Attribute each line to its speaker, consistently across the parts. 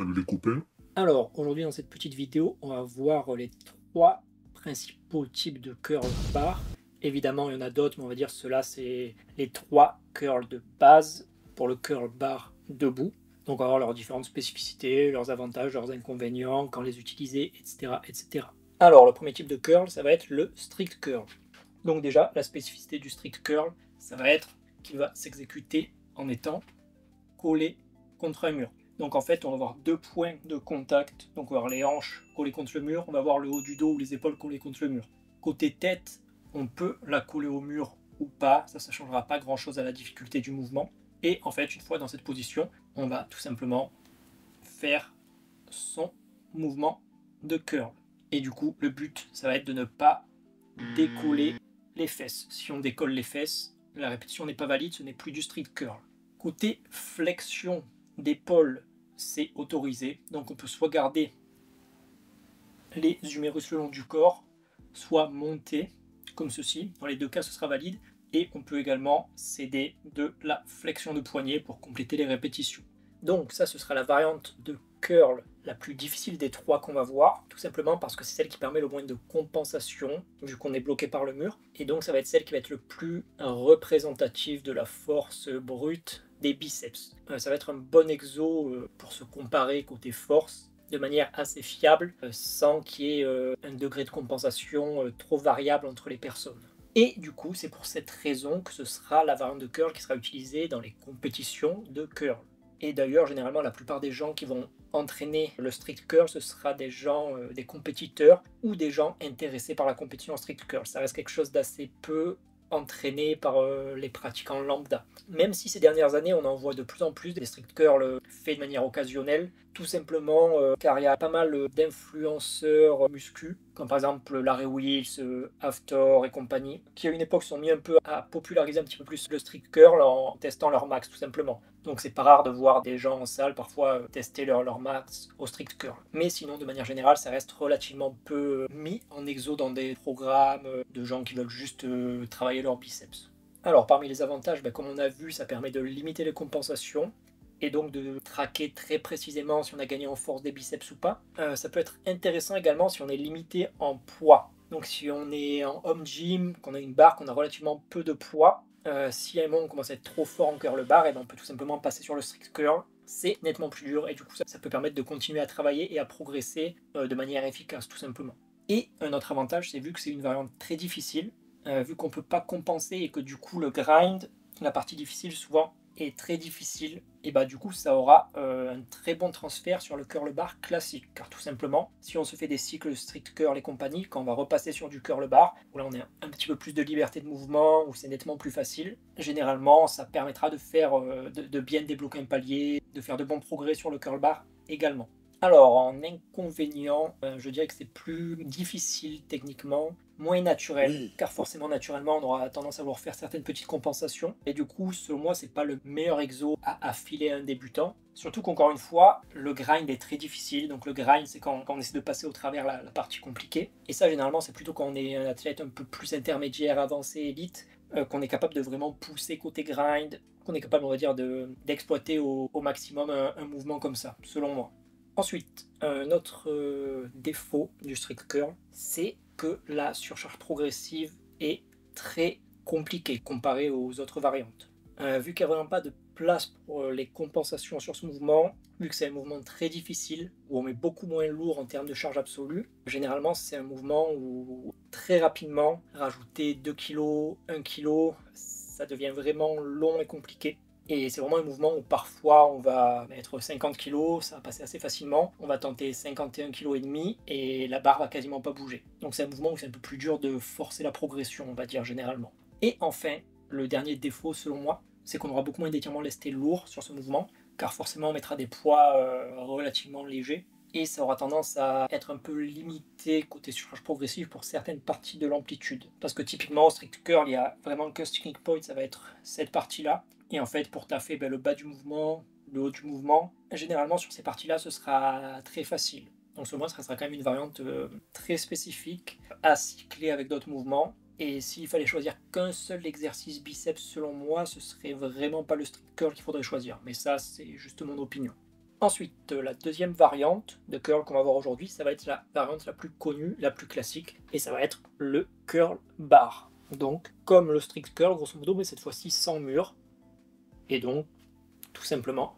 Speaker 1: Salut les copains.
Speaker 2: Alors, aujourd'hui dans cette petite vidéo, on va voir les trois principaux types de curl bar. Évidemment, il y en a d'autres, mais on va dire ceux-là, c'est les trois curls de base pour le curl bar debout. Donc, on va voir leurs différentes spécificités, leurs avantages, leurs inconvénients, quand les utiliser, etc., etc. Alors, le premier type de curl, ça va être le strict curl. Donc déjà, la spécificité du strict curl, ça va être qu'il va s'exécuter en étant collé contre un mur. Donc en fait, on va avoir deux points de contact. Donc on va avoir les hanches collées contre le mur, on va avoir le haut du dos ou les épaules collées contre le mur. Côté tête, on peut la coller au mur ou pas, ça ne changera pas grand-chose à la difficulté du mouvement. Et en fait, une fois dans cette position, on va tout simplement faire son mouvement de curl. Et du coup, le but, ça va être de ne pas décoller les fesses. Si on décolle les fesses, la répétition n'est pas valide, ce n'est plus du strict curl. Côté flexion d'épaule, c'est autorisé. Donc on peut soit garder les humérus le long du corps, soit monter comme ceci. Dans les deux cas, ce sera valide. Et on peut également céder de la flexion de poignet pour compléter les répétitions. Donc ça, ce sera la variante de curl la plus difficile des trois qu'on va voir, tout simplement parce que c'est celle qui permet le moins de compensation, vu qu'on est bloqué par le mur. Et donc ça va être celle qui va être le plus représentative de la force brute des biceps. Ça va être un bon exo pour se comparer côté force, de manière assez fiable, sans qu'il y ait un degré de compensation trop variable entre les personnes. Et du coup, c'est pour cette raison que ce sera la variante de curl qui sera utilisée dans les compétitions de curl. Et d'ailleurs, généralement, la plupart des gens qui vont entraîner le strict curl, ce sera des gens, des compétiteurs ou des gens intéressés par la compétition en strict curl. Ça reste quelque chose d'assez peu entraîné par les pratiquants lambda. Même si ces dernières années, on en voit de plus en plus des strict curl faits de manière occasionnelle, tout simplement car il y a pas mal d'influenceurs muscu, comme par exemple Larry Wheels, Hafthor et compagnie, qui à une époque sont mis un peu à populariser un petit peu plus le strict curl en testant leur max tout simplement. Donc c'est pas rare de voir des gens en salle parfois tester leur max au strict curl. Mais sinon, de manière générale, ça reste relativement peu mis en exo dans des programmes de gens qui veulent juste travailler leurs biceps. Alors parmi les avantages, comme on a vu, ça permet de limiter les compensations et donc de traquer très précisément si on a gagné en force des biceps ou pas. Ça peut être intéressant également si on est limité en poids. Donc si on est en home gym, qu'on a une barre, qu'on a relativement peu de poids, si à un moment on commence à être trop fort en curl bar, et on peut tout simplement passer sur le strict curl. C'est nettement plus dur et du coup ça peut permettre de continuer à travailler et à progresser de manière efficace tout simplement. Et un autre avantage, c'est vu que c'est une variante très difficile, vu qu'on ne peut pas compenser et que du coup le grind, la partie difficile souvent est très difficile, et du coup ça aura un très bon transfert sur le curl bar classique, car tout simplement si on se fait des cycles strict curl et compagnie, quand on va repasser sur du curl bar où là on a un petit peu plus de liberté de mouvement, où c'est nettement plus facile, généralement ça permettra de faire de bien débloquer un palier, de faire de bons progrès sur le curl bar également. Alors, en inconvénient, je dirais que c'est plus difficile techniquement, moins naturel, car forcément naturellement on aura tendance à vouloir faire certaines petites compensations, et du coup selon moi c'est pas le meilleur exo à affiler à un débutant, surtout qu'encore une fois le grind est très difficile. Donc le grind, c'est quand on essaie de passer au travers la partie compliquée, et ça généralement c'est plutôt quand on est un athlète un peu plus intermédiaire, avancé, élite, qu'on est capable de vraiment pousser côté grind, qu'on est capable, on va dire, d'exploiter au maximum un mouvement comme ça, selon moi. Ensuite, un autre défaut du strict curl, c'est que la surcharge progressive est très compliquée comparée aux autres variantes. Vu qu'il n'y a vraiment pas de place pour les compensations sur ce mouvement, vu que c'est un mouvement très difficile, où on met beaucoup moins lourd en termes de charge absolue, généralement c'est un mouvement où très rapidement, rajouter 2 kg, 1 kg, ça devient vraiment long et compliqué. Et c'est vraiment un mouvement où parfois on va mettre 50 kg, ça va passer assez facilement. On va tenter 51 kg et demi et la barre va quasiment pas bouger. Donc c'est un mouvement où c'est un peu plus dur de forcer la progression, on va dire généralement. Et enfin, le dernier défaut selon moi, c'est qu'on aura beaucoup moins d'étirements lestés lourds sur ce mouvement, car forcément on mettra des poids relativement légers. Et ça aura tendance à être un peu limité côté surcharge progressive pour certaines parties de l'amplitude. Parce que typiquement au strict curl, il y a vraiment que sticking point, ça va être cette partie-là. Et en fait, pour taffer le bas du mouvement, le haut du mouvement, généralement sur ces parties-là, ce sera très facile. Donc selon moi, ce sera quand même une variante très spécifique, à cycler avec d'autres mouvements. Et s'il fallait choisir qu'un seul exercice biceps, selon moi, ce serait vraiment pas le strict curl qu'il faudrait choisir. Mais ça, c'est juste mon opinion. Ensuite, la deuxième variante de curl qu'on va voir aujourd'hui, ça va être la variante la plus connue, la plus classique, et ça va être le curl bar. Donc, comme le strict curl, grosso modo, mais cette fois-ci sans mur, et donc, tout simplement,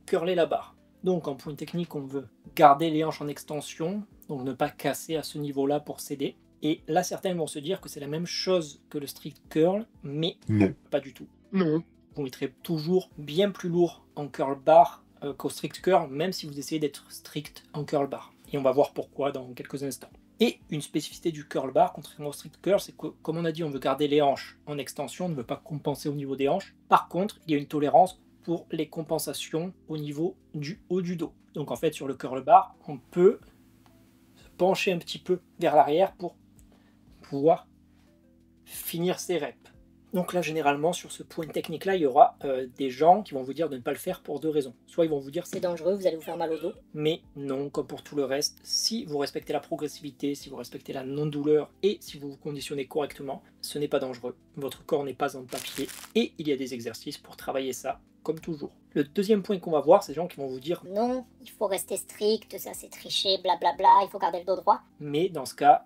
Speaker 2: curler la barre. Donc, en point technique, on veut garder les hanches en extension, donc ne pas casser à ce niveau-là pour s'aider. Et là, certains vont se dire que c'est la même chose que le strict curl, mais
Speaker 1: Non.
Speaker 2: Pas du tout.
Speaker 1: Non.
Speaker 2: Vous mettrez toujours bien plus lourd en curl bar qu'au strict curl, même si vous essayez d'être strict en curl bar. Et on va voir pourquoi dans quelques instants. Et une spécificité du curl bar, contrairement au strict curl, c'est que, comme on a dit, on veut garder les hanches en extension, on ne veut pas compenser au niveau des hanches. Par contre, il y a une tolérance pour les compensations au niveau du haut du dos. Donc en fait, sur le curl bar, on peut se pencher un petit peu vers l'arrière pour pouvoir finir ses reps. Donc là, généralement, sur ce point technique-là, il y aura des gens qui vont vous dire de ne pas le faire pour deux raisons. Soit ils vont vous dire c'est dangereux, vous allez vous faire mal au dos. Mais non, comme pour tout le reste, si vous respectez la progressivité, si vous respectez la non-douleur et si vous vous conditionnez correctement, ce n'est pas dangereux. Votre corps n'est pas en papier et il y a des exercices pour travailler ça, comme toujours. Le deuxième point qu'on va voir, c'est les gens qui vont vous dire
Speaker 3: non, il faut rester strict, ça c'est tricher, blablabla, il faut garder le dos droit.
Speaker 2: Mais dans ce cas,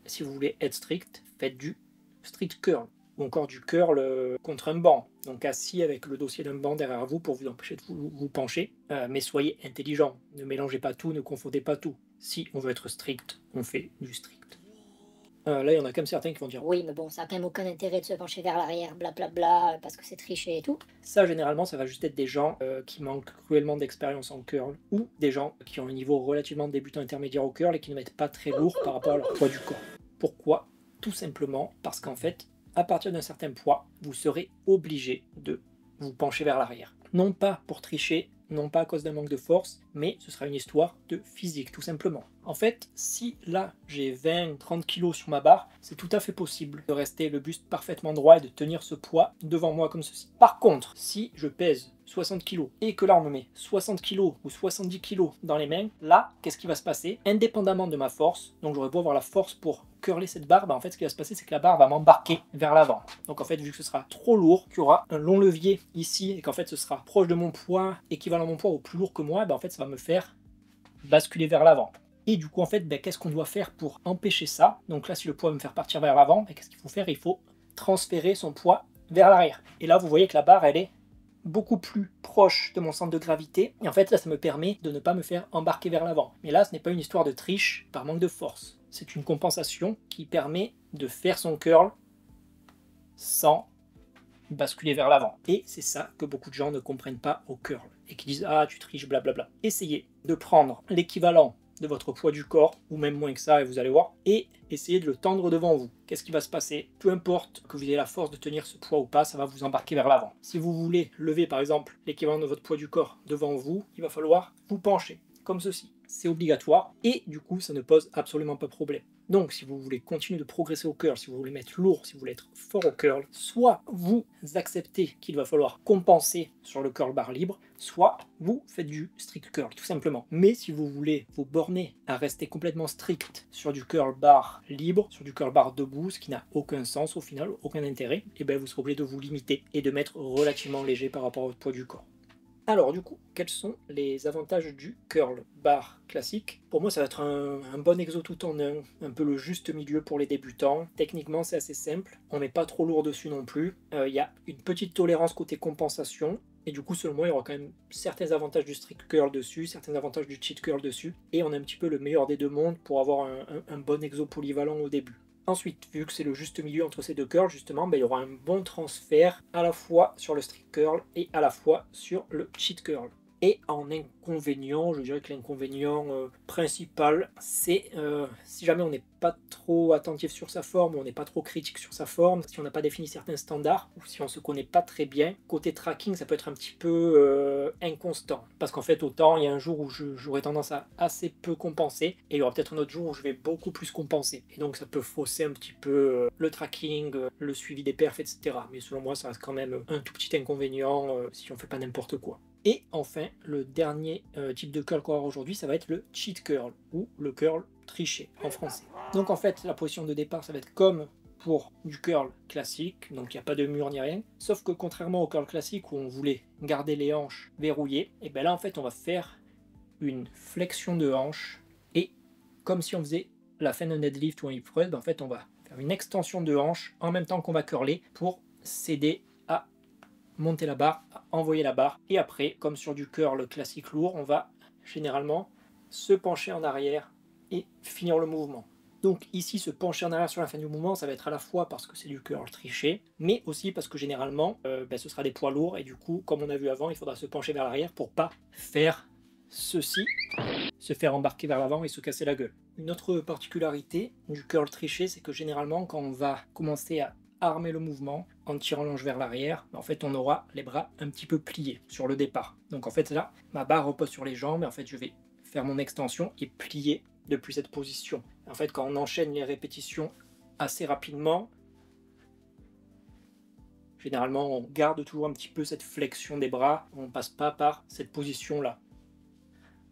Speaker 2: si vous voulez être strict, faites du strict curl, ou encore du curl contre un banc, donc assis avec le dossier d'un banc derrière vous pour vous empêcher de vous pencher, mais soyez intelligent, ne mélangez pas tout, ne confondez pas tout. Si on veut être strict, on fait du strict. Là, il y en a quand même certains qui vont dire
Speaker 3: oui, mais bon, ça n'a quand même aucun intérêt de se pencher vers l'arrière, blablabla, parce que c'est tricher et tout.
Speaker 2: Ça, généralement, ça va juste être des gens qui manquent cruellement d'expérience en curl, ou des gens qui ont un niveau relativement débutant intermédiaire au curl et qui ne mettent pas très lourd par rapport à leur poids du corps. Pourquoi ? Tout simplement parce qu'en fait, à partir d'un certain poids, vous serez obligé de vous pencher vers l'arrière. Non pas pour tricher, non pas à cause d'un manque de force, mais ce sera une histoire de physique, tout simplement. En fait, si là, j'ai 20-30 kg sur ma barre, c'est tout à fait possible de rester le buste parfaitement droit et de tenir ce poids devant moi comme ceci. Par contre, si je pèse 60 kg et que là, on me met 60 kg ou 70 kg dans les mains, là, qu'est-ce qui va se passer? Indépendamment de ma force, donc j'aurais beau avoir la force pour curler cette barre, en fait, ce qui va se passer, c'est que la barre va m'embarquer vers l'avant. Donc en fait, vu que ce sera trop lourd, qu'il y aura un long levier ici, et qu'en fait, ce sera proche de mon poids, équivalent à mon poids ou plus lourd que moi, en fait, ça va me faire basculer vers l'avant. Et du coup, en fait, qu'est-ce qu'on doit faire pour empêcher ça? Donc là, si le poids veut me faire partir vers l'avant, qu'est-ce qu'il faut faire? Il faut transférer son poids vers l'arrière. Et là, vous voyez que la barre, elle est beaucoup plus proche de mon centre de gravité. Et en fait, là, ça me permet de ne pas me faire embarquer vers l'avant. Mais là, ce n'est pas une histoire de triche par manque de force. C'est une compensation qui permet de faire son curl sans basculer vers l'avant. Et c'est ça que beaucoup de gens ne comprennent pas au curl. Et qui disent « Ah, tu triches, blablabla ». Essayez de prendre l'équivalent de votre poids du corps, ou même moins que ça, et vous allez voir, et essayez de le tendre devant vous. Qu'est-ce qui va se passer? Peu importe que vous ayez la force de tenir ce poids ou pas, ça va vous embarquer vers l'avant. Si vous voulez lever, par exemple, l'équivalent de votre poids du corps devant vous, il va falloir vous pencher, comme ceci. C'est obligatoire, et du coup, ça ne pose absolument pas de problème. Donc, si vous voulez continuer de progresser au curl, si vous voulez mettre lourd, si vous voulez être fort au curl, soit vous acceptez qu'il va falloir compenser sur le curl bar libre, soit vous faites du strict curl, tout simplement. Mais si vous voulez vous borner à rester complètement strict sur du curl bar libre, sur du curl bar debout, ce qui n'a aucun sens au final, aucun intérêt, et bien vous serez obligé de vous limiter et de mettre relativement léger par rapport au poids du corps. Alors du coup, quels sont les avantages du curl bar classique? Pour moi, ça va être un bon exo tout en un peu le juste milieu pour les débutants. Techniquement, c'est assez simple, on n'est pas trop lourd dessus non plus. Il y a une petite tolérance côté compensation, et du coup, selon moi, il y aura quand même certains avantages du strict curl dessus, certains avantages du cheat curl dessus, et on a un petit peu le meilleur des deux mondes pour avoir un bon exo polyvalent au début. Ensuite, vu que c'est le juste milieu entre ces deux curls, justement, il y aura un bon transfert à la fois sur le strict curl et à la fois sur le cheat curl. Et en inconvénient, je dirais que l'inconvénient principal, c'est si jamais on n'est pas trop attentif sur sa forme, ou on n'est pas trop critique sur sa forme, si on n'a pas défini certains standards, ou si on ne se connaît pas très bien, côté tracking, ça peut être un petit peu inconstant. Parce qu'en fait, autant il y a un jour où j'aurai tendance à assez peu compenser, et il y aura peut-être un autre jour où je vais beaucoup plus compenser. Et donc ça peut fausser un petit peu le tracking, le suivi des perfs, etc. Mais selon moi, ça reste quand même un tout petit inconvénient si on ne fait pas n'importe quoi. Et enfin, le dernier type de curl qu'on va voir aujourd'hui, ça va être le cheat curl, ou le curl triché en français. Donc en fait, la position de départ, ça va être comme pour du curl classique, donc il n'y a pas de mur ni rien. Sauf que contrairement au curl classique où on voulait garder les hanches verrouillées, et bien là en fait on va faire une flexion de hanche, et comme si on faisait la fin d'un deadlift ou un hip thrust, en fait on va faire une extension de hanche en même temps qu'on va curler pour s'aider à monter la barre, à envoyer la barre. Et après, comme sur du curl classique lourd, on va généralement se pencher en arrière et finir le mouvement. Donc ici, se pencher en arrière sur la fin du mouvement, ça va être à la fois parce que c'est du curl triché, mais aussi parce que généralement, ce sera des poids lourds, et du coup, comme on a vu avant, il faudra se pencher vers l'arrière pour pas faire ceci, se faire embarquer vers l'avant et se casser la gueule. Une autre particularité du curl triché, c'est que généralement, quand on va commencer à armer le mouvement en tirant l'ange vers l'arrière, en fait on aura les bras un petit peu pliés sur le départ. Donc en fait là, ma barre repose sur les jambes et en fait je vais faire mon extension et plier depuis cette position. En fait quand on enchaîne les répétitions assez rapidement, généralement on garde toujours un petit peu cette flexion des bras, on ne passe pas par cette position là.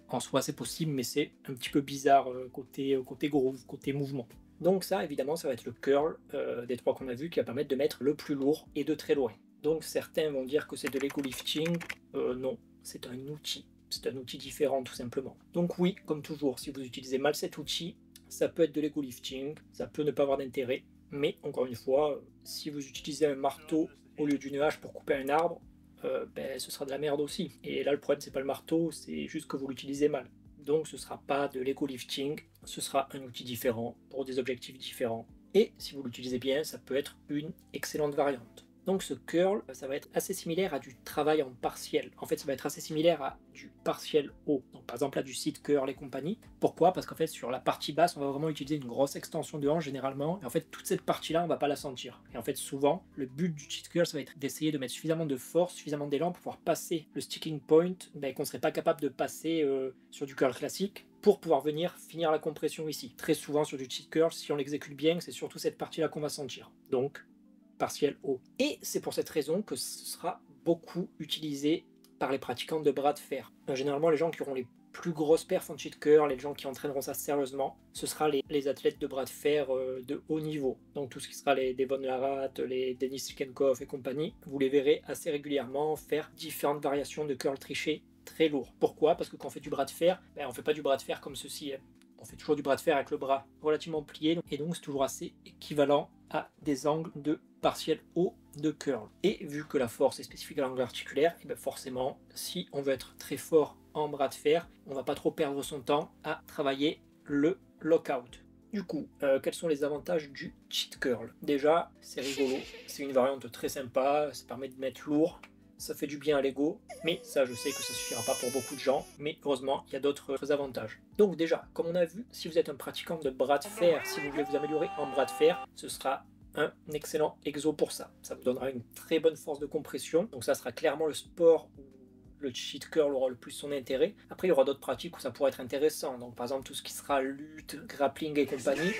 Speaker 2: En soi c'est possible, mais c'est un petit peu bizarre côté groove, côté mouvement. Donc ça, évidemment, ça va être le curl des trois qu'on a vu qui va permettre de mettre le plus lourd et de très loin. Donc certains vont dire que c'est de l'ego lifting. Non, c'est un outil. C'est un outil différent tout simplement. Donc oui, comme toujours, si vous utilisez mal cet outil, ça peut être de l'ego lifting, ça peut ne pas avoir d'intérêt. Mais encore une fois, si vous utilisez un marteau au lieu d'une hache pour couper un arbre, ce sera de la merde aussi. Et là, le problème, c'est pas le marteau, c'est juste que vous l'utilisez mal. Donc ce ne sera pas de l'ego lifting, ce sera un outil différent pour des objectifs différents. Et si vous l'utilisez bien, ça peut être une excellente variante. Donc ce curl, ça va être assez similaire à du travail en partiel. En fait, ça va être assez similaire à du partiel haut. Donc par exemple, là, du seat curl et compagnie. Pourquoi? Parce qu'en fait, sur la partie basse, on va vraiment utiliser une grosse extension de hanche généralement. Et en fait, toute cette partie-là, on va pas la sentir. Et en fait, souvent, le but du cheat curl, ça va être d'essayer de mettre suffisamment de force, suffisamment d'élan pour pouvoir passer le sticking point qu'on ne serait pas capable de passer sur du curl classique, pour pouvoir venir finir la compression ici. Très souvent sur du cheat curl, si on l'exécute bien, c'est surtout cette partie-là qu'on va sentir. Donc, partiel haut. Et c'est pour cette raison que ce sera beaucoup utilisé par les pratiquants de bras de fer. Généralement, les gens qui auront les plus grosses perfs en cheat curl, les gens qui entraîneront ça sérieusement, ce sera les athlètes de bras de fer de haut niveau. Donc tout ce qui sera les Devon Larratt, les Denis Silkenkov et compagnie, vous les verrez assez régulièrement faire différentes variations de curl triché très lourd. Pourquoi? Parce que quand on fait du bras de fer, on ne fait pas du bras de fer comme ceci. On fait toujours du bras de fer avec le bras relativement plié, et donc c'est toujours assez équivalent à des angles de partiel haut de curl. Et vu que la force est spécifique à l'angle articulaire, et forcément, si on veut être très fort en bras de fer, on va pas trop perdre son temps à travailler le lockout. Du coup, quels sont les avantages du cheat curl? Déjà, c'est rigolo, c'est une variante très sympa, ça permet de mettre lourd, ça fait du bien à l'ego, mais ça je sais que ça suffira pas pour beaucoup de gens, mais heureusement il y a d'autres avantages. Donc déjà, comme on a vu, si vous êtes un pratiquant de bras de fer, si vous voulez vous améliorer en bras de fer, ce sera un excellent exo pour ça. Ça vous donnera une très bonne force de compression, donc ça sera clairement le sport où le cheat curl aura le plus son intérêt. Après il y aura d'autres pratiques où ça pourrait être intéressant, donc par exemple tout ce qui sera lutte, grappling et compagnie.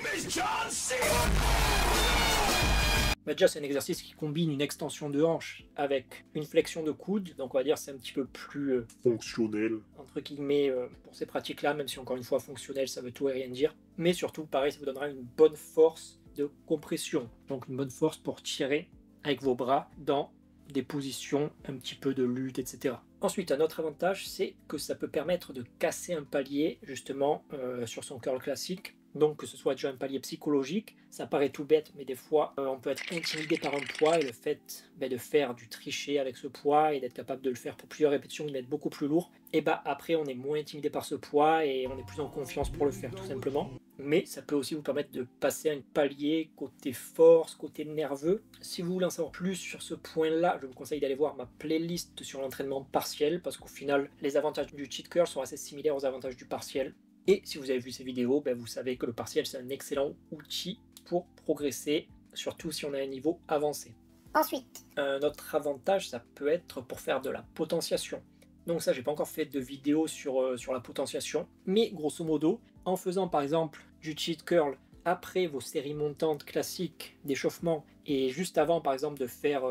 Speaker 2: Déjà, c'est un exercice qui combine une extension de hanche avec une flexion de coude, donc on va dire c'est un petit peu plus fonctionnel, entre guillemets, pour ces pratiques-là, même si encore une fois, fonctionnel, ça veut tout et rien dire. Mais surtout, pareil, ça vous donnera une bonne force de compression, donc une bonne force pour tirer avec vos bras dans des positions un petit peu de lutte, etc. Ensuite, un autre avantage, c'est que ça peut permettre de casser un palier, justement, sur son curl classique. Donc que ce soit déjà un palier psychologique, ça paraît tout bête, mais des fois on peut être intimidé par un poids, et le fait de faire du tricher avec ce poids et d'être capable de le faire pour plusieurs répétitions, de mettre beaucoup plus lourd, et après on est moins intimidé par ce poids et on est plus en confiance pour le faire tout simplement. Mais ça peut aussi vous permettre de passer à un palier côté force, côté nerveux. Si vous voulez en savoir plus sur ce point-là, je vous conseille d'aller voir ma playlist sur l'entraînement partiel, parce qu'au final les avantages du cheat curl sont assez similaires aux avantages du partiel. Et si vous avez vu ces vidéos, vous savez que le partiel c'est un excellent outil pour progresser, surtout si on a un niveau avancé.
Speaker 3: Ensuite,
Speaker 2: un autre avantage, ça peut être pour faire de la potentiation. Donc ça, j'ai pas encore fait de vidéo sur la potentiation, mais grosso modo, en faisant par exemple du cheat curl après vos séries montantes classiques d'échauffement, et juste avant par exemple de faire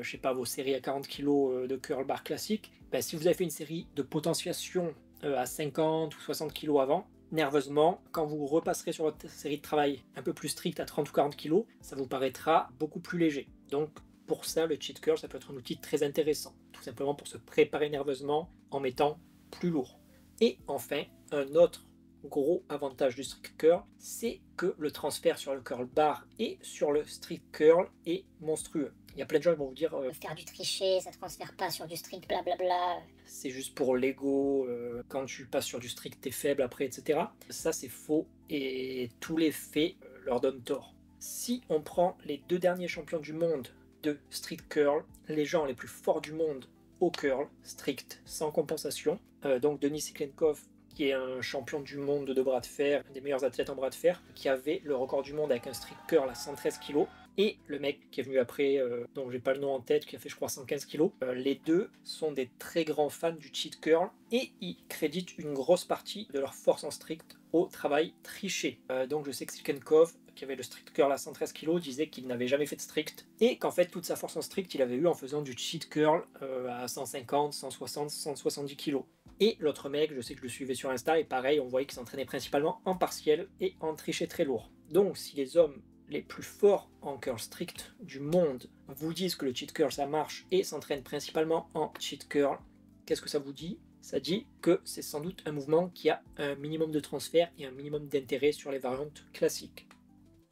Speaker 2: je sais pas, vos séries à 40 kg de curl bar classique, si vous avez fait une série de potentiation à 50 ou 60 kg avant, nerveusement, quand vous repasserez sur votre série de travail un peu plus stricte à 30 ou 40 kg, ça vous paraîtra beaucoup plus léger. Donc pour ça, le cheat curl, ça peut être un outil très intéressant, tout simplement pour se préparer nerveusement en mettant plus lourd. Et enfin, un autre gros avantage du strict curl, c'est que le transfert sur le curl bar et sur le strict curl est monstrueux. Il y a plein de gens qui vont vous dire
Speaker 3: faire du tricher, ça transfère pas sur du strict, blablabla.
Speaker 2: C'est juste pour l'ego, quand tu passes sur du strict, t'es faible après, etc. Ça, c'est faux et tous les faits leur donnent tort. Si on prend les 2 derniers champions du monde de strict curl, les gens les plus forts du monde au curl, strict, sans compensation, donc Denis Siklenkov, qui est un champion du monde de bras de fer, un des meilleurs athlètes en bras de fer, qui avait le record du monde avec un strict curl à 113 kg, et le mec qui est venu après, dont j'ai pas le nom en tête, qui a fait je crois 115 kg, les deux sont des très grands fans du cheat curl, et ils créditent une grosse partie de leur force en strict au travail triché. Donc je sais que Siklenkov, qui avait le strict curl à 113 kg, disait qu'il n'avait jamais fait de strict, et qu'en fait toute sa force en strict il avait eu en faisant du cheat curl à 150, 160, 170 kg. Et l'autre mec, je sais que je le suivais sur Insta, et pareil, on voyait qu'il s'entraînait principalement en partiel et en triché très lourd. Donc si les hommes les plus forts en curl strict du monde vous disent que le cheat curl ça marche et s'entraînent principalement en cheat curl, qu'est-ce que ça vous dit? Ça dit que c'est sans doute un mouvement qui a un minimum de transfert et un minimum d'intérêt sur les variantes classiques.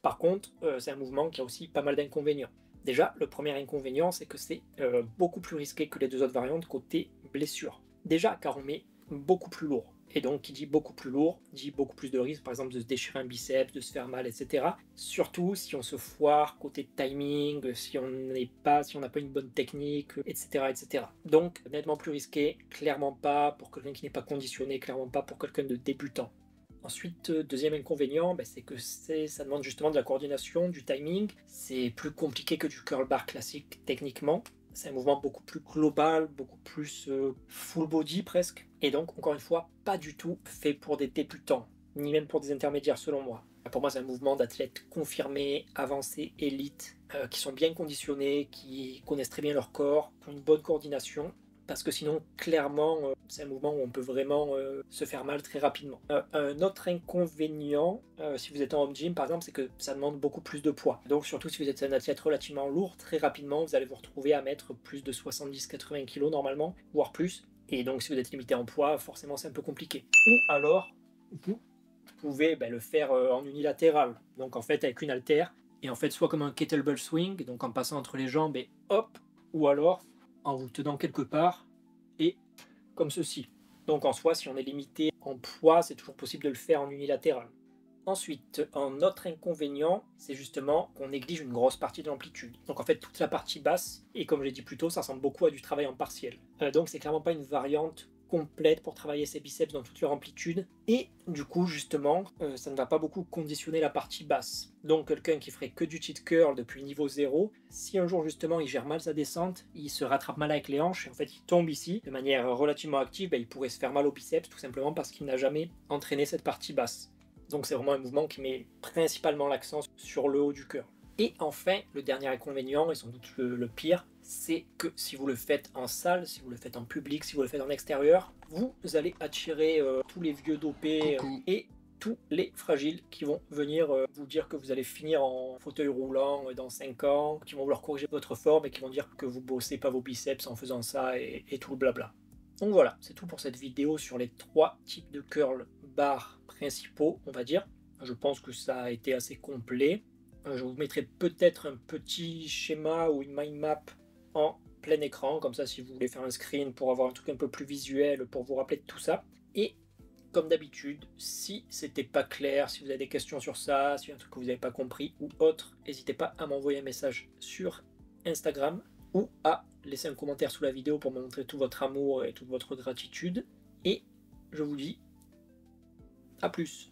Speaker 2: Par contre, c'est un mouvement qui a aussi pas mal d'inconvénients. Déjà, le premier inconvénient, c'est que c'est beaucoup plus risqué que les 2 autres variantes côté blessure. Déjà, car on met beaucoup plus lourd. Et donc, qui dit beaucoup plus lourd, dit beaucoup plus de risques, par exemple de se déchirer un biceps, de se faire mal, etc. Surtout si on se foire côté timing, si on n'a pas une bonne technique, etc., etc. Donc, nettement plus risqué, clairement pas pour quelqu'un qui n'est pas conditionné, clairement pas pour quelqu'un de débutant. Ensuite, deuxième inconvénient, c'est que ça demande justement de la coordination, du timing. C'est plus compliqué que du curl bar classique techniquement. C'est un mouvement beaucoup plus global, beaucoup plus full body presque. Et donc, encore une fois, pas du tout fait pour des débutants, ni même pour des intermédiaires selon moi. Pour moi, c'est un mouvement d'athlètes confirmés, avancés, élites, qui sont bien conditionnés, qui connaissent très bien leur corps, qui ont une bonne coordination. Parce que sinon, clairement, c'est un mouvement où on peut vraiment se faire mal très rapidement. Un autre inconvénient, si vous êtes en home gym par exemple, c'est que ça demande beaucoup plus de poids. Donc surtout si vous êtes un athlète relativement lourd, très rapidement, vous allez vous retrouver à mettre plus de 70-80 kg normalement, voire plus. Et donc si vous êtes limité en poids, forcément c'est un peu compliqué. Ou alors, vous pouvez le faire en unilatéral. Donc en fait avec une haltère, et en fait soit comme un kettlebell swing, donc en passant entre les jambes et hop, ou alors en vous tenant quelque part et comme ceci. Donc en soi, si on est limité en poids, c'est toujours possible de le faire en unilatéral. Ensuite, un autre inconvénient, c'est justement qu'on néglige une grosse partie de l'amplitude. Donc en fait, toute la partie basse, et comme je l'ai dit plus tôt, ça ressemble beaucoup à du travail en partiel. Donc c'est clairement pas une variante complète pour travailler ses biceps dans toute leur amplitude, et du coup justement ça ne va pas beaucoup conditionner la partie basse. Donc quelqu'un qui ferait que du cheat curl depuis le niveau 0, si un jour justement il gère mal sa descente, il se rattrape mal avec les hanches et en fait il tombe ici de manière relativement active, il pourrait se faire mal au biceps tout simplement parce qu'il n'a jamais entraîné cette partie basse. Donc c'est vraiment un mouvement qui met principalement l'accent sur le haut du curl. Et enfin, le dernier inconvénient, et sans doute le pire, c'est que si vous le faites en salle, si vous le faites en public, si vous le faites en extérieur, vous allez attirer tous les vieux dopés et tous les fragiles qui vont venir vous dire que vous allez finir en fauteuil roulant dans 5 ans, qui vont vouloir corriger votre forme et qui vont dire que vous bossez pas vos biceps en faisant ça et tout le blabla. Donc voilà, c'est tout pour cette vidéo sur les 3 types de curl bar principaux, on va dire. Je pense que ça a été assez complet. Je vous mettrai peut-être un petit schéma ou une mind map en plein écran, comme ça si vous voulez faire un screen pour avoir un truc un peu plus visuel, pour vous rappeler de tout ça. Et comme d'habitude, si c'était pas clair, si vous avez des questions sur ça, si y a un truc que vous n'avez pas compris ou autre, n'hésitez pas à m'envoyer un message sur Instagram ou à laisser un commentaire sous la vidéo pour me montrer tout votre amour et toute votre gratitude. Et je vous dis à plus.